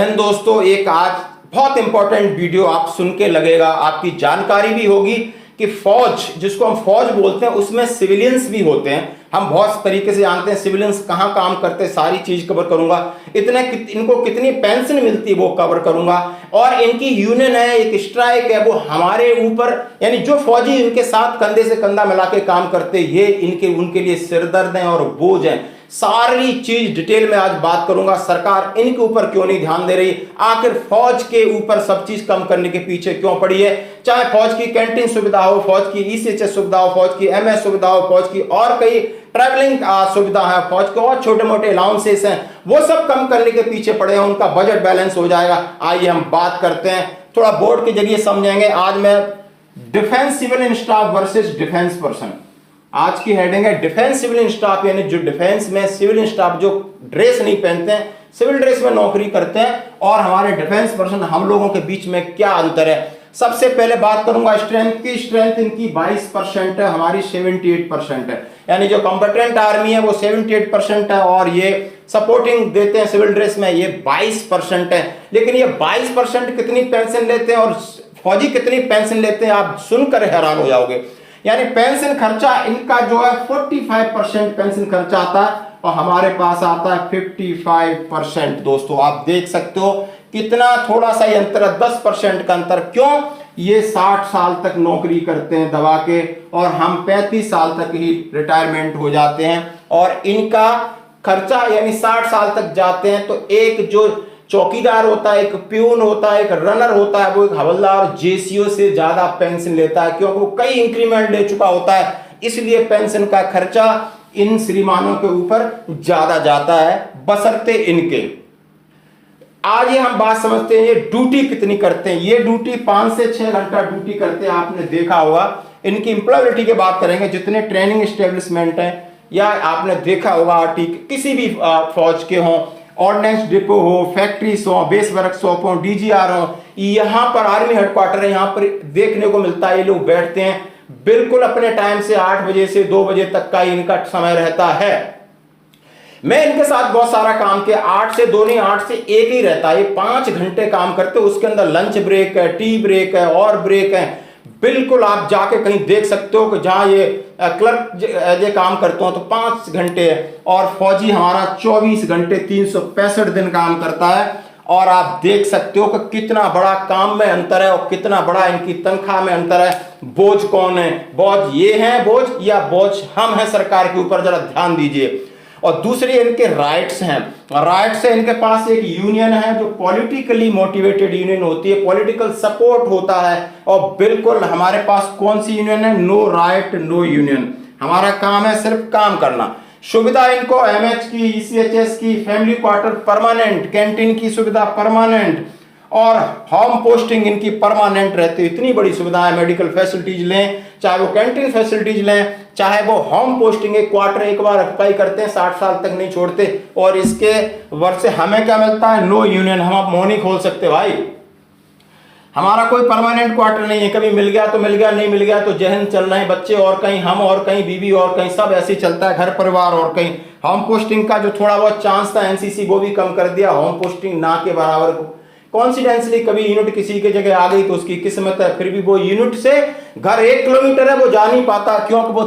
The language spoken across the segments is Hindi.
हिंद दोस्तों, एक आज बहुत इंपॉर्टेंट वीडियो आप सुन के लगेगा, आपकी जानकारी भी होगी कि फौज, जिसको हम फौज बोलते हैं, उसमें सिविलियंस भी होते हैं। हम बहुत तरीके से जानते हैं सिविलियंस कहां काम करते हैं, सारी चीज कवर करूंगा। इनको कितनी पेंशन मिलती है वो कवर करूंगा, और इनकी यूनियन है, एक स्ट्राइक है, वो हमारे ऊपर, यानी जो फौजी इनके साथ कंधे से कंधा मिला के काम करते, ये उनके लिए सिरदर्द है और बोझ है। सारी चीज डिटेल में आज बात करूंगा। सरकार इनके ऊपर क्यों नहीं ध्यान दे रही, आखिर फौज के ऊपर सब चीज कम करने के पीछे क्यों पड़ी है। चाहे फौज की कैंटीन सुविधा हो, फौज की ईसीएचएस सुविधा हो, फौज की एमएस सुविधा हो, फौज की और कई ट्रैवलिंग सुविधा है, फौज के और छोटे मोटे अलाउंसेस हैं, वो सब कम करने के पीछे पड़े हैं। उनका बजट बैलेंस हो जाएगा। आइए हम बात करते हैं, थोड़ा बोर्ड के जरिए समझेंगे। आज मैं defence civil staff versus defence person, आज की हेडिंग है डिफेंस सिविल स्टाफ, यानी जो डिफेंस में सिविल स्टाफ जो ड्रेस नहीं पहनते हैं, सिविल ड्रेस में नौकरी करते हैं, और हमारे डिफेंस पर्सन, हम लोगों के बीच में क्या अंतर है। सबसे पहले बात करूंगा स्ट्रेंथ की। स्ट्रेंथ इनकी 22% है, हमारी 78% है। यानी जो कॉम्पिटेंट आर्मी है वो 78% है, और ये सपोर्टिंग देते हैं सिविल ड्रेस में, ये 22% है। लेकिन ये 22% कितनी पेंशन लेते हैं और फौजी कितनी पेंशन लेते हैं, आप सुनकर हैरान हो जाओगे। यानी पेंशन खर्चा इनका जो है 45% पेंशन खर्चा आता है, और हमारे पास आता है 55%। दोस्तों आप देख सकते हो कितना थोड़ा सा ही अंतर है, 10% का अंतर। क्यों? ये 60 साल तक नौकरी करते हैं दबा के, और हम 35 साल तक ही रिटायरमेंट हो जाते हैं। और इनका खर्चा यानी 60 साल तक जाते हैं, तो एक जो चौकीदार होता है, एक प्यून होता है, एक रनर होता है, वो एक हवलदार जेसीओ से ज्यादा पेंशन लेता है, क्योंकि वो कई इंक्रीमेंट ले चुका होता है। इसलिए पेंशन का खर्चा इन श्रीमानों के ऊपर ज्यादा जाता है, बशर्ते इनके। आज ये हम बात समझते हैं, ये ड्यूटी कितनी करते हैं। ये ड्यूटी 5 से 6 घंटा ड्यूटी करते हैं, आपने देखा होगा। इनकी एम्प्लॉयबिलिटी की बात करेंगे, जितने ट्रेनिंग एस्टेब्लिशमेंट हैं, या आपने देखा होगा किसी भी फौज के हों, ऑर्डिनेंस डिपो हो, फैक्ट्रीज हो, बेस वर्कशॉप हो, डीजीआर हो, यहाँ पर आर्मी हेडक्वार्टर है, यहाँ पर देखने को मिलता है। ये लोग बैठते हैं बिल्कुल अपने टाइम से, 8 बजे से 2 बजे तक का इनका समय रहता है। मैं इनके साथ बहुत सारा काम किया, 8 से 2 नहीं, 8 से 1 ही रहता है। ये 5 घंटे काम करते, उसके अंदर लंच ब्रेक है, टी ब्रेक है, और ब्रेक है। बिल्कुल आप जाके कहीं देख सकते हो कि जहां ये क्लर्क ये काम करते हो तो 5 घंटे है, और फौजी हमारा 24 घंटे 365 दिन काम करता है। और आप देख सकते हो कि कितना बड़ा काम में अंतर है, और कितना बड़ा इनकी तनख्वाह में अंतर है। बोझ कौन है? बोझ ये है बोझ, या बोझ हम हैं सरकार के ऊपर, जरा ध्यान दीजिए। और दूसरी इनके राइट्स हैं। राइट्स है, इनके पास एक यूनियन है जो पॉलिटिकली मोटिवेटेड यूनियन होती है, पॉलिटिकल सपोर्ट होता है। और बिल्कुल हमारे पास कौन सी यूनियन है? No right no union. हमारा काम है सिर्फ काम करना। सुविधा इनको एमएच की, ईसीएचएस की, फैमिली क्वार्टर परमानेंट, कैंटीन की सुविधा परमानेंट, और होम पोस्टिंग इनकी परमानेंट रहती है। इतनी बड़ी सुविधा है। मेडिकल फैसिलिटीज लें, चाहे वो कैंटीन फैसिलिटीज लें, चाहे वो होम पोस्टिंग, एक क्वार्टर एक बार अप्लाई करते हैं, 60 साल तक नहीं छोड़ते। और इसके वर्ष से हमें क्या मिलता है? No union. हम आप मोहनी खोल सकते भाई, हमारा कोई परमानेंट क्वार्टर नहीं है। कभी मिल गया तो मिल गया, नहीं मिल गया तो जहन चल रहे हैं, बच्चे और कहीं, हम और कहीं, बीवी और कहीं, सब ऐसे ही चलता है, घर परिवार और कहीं। होम पोस्टिंग का जो थोड़ा बहुत चांस था एनसीसी, वो भी कम कर दिया। होम पोस्टिंग ना के बराबर। कॉन्सिडेंसली कभी यूनिट किसी के जगह आ गई तो उसकी किस्मत है, फिर भी वो यूनिट से घर 1 किलोमीटर है वो जा नहीं पाता, क्योंकि वो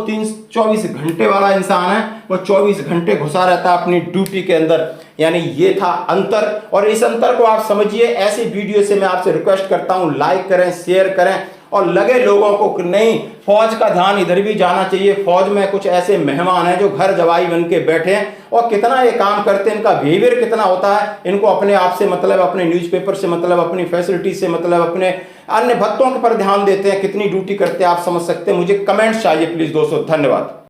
24 घंटे वाला इंसान है। वो 24 घंटे घुसा रहता है अपनी ड्यूटी के अंदर। यानी ये था अंतर, और इस अंतर को आप समझिए। ऐसी वीडियो से मैं आपसे रिक्वेस्ट करता हूं, लाइक करें, शेयर करें, और लगे लोगों को कि नहीं, फौज का ध्यान इधर भी जाना चाहिए। फौज में कुछ ऐसे मेहमान हैं जो घर जवाई बन के बैठे हैं, और कितना ये काम करते हैं, इनका बिहेवियर कितना होता है। इनको अपने आप से मतलब, अपने न्यूज़पेपर से मतलब, अपनी फैसिलिटी से मतलब, अपने अन्य भत्तों के पर ध्यान देते हैं। कितनी ड्यूटी करते हैं आप समझ सकते हैं। मुझे कमेंट्स चाहिए प्लीज दोस्तों। धन्यवाद।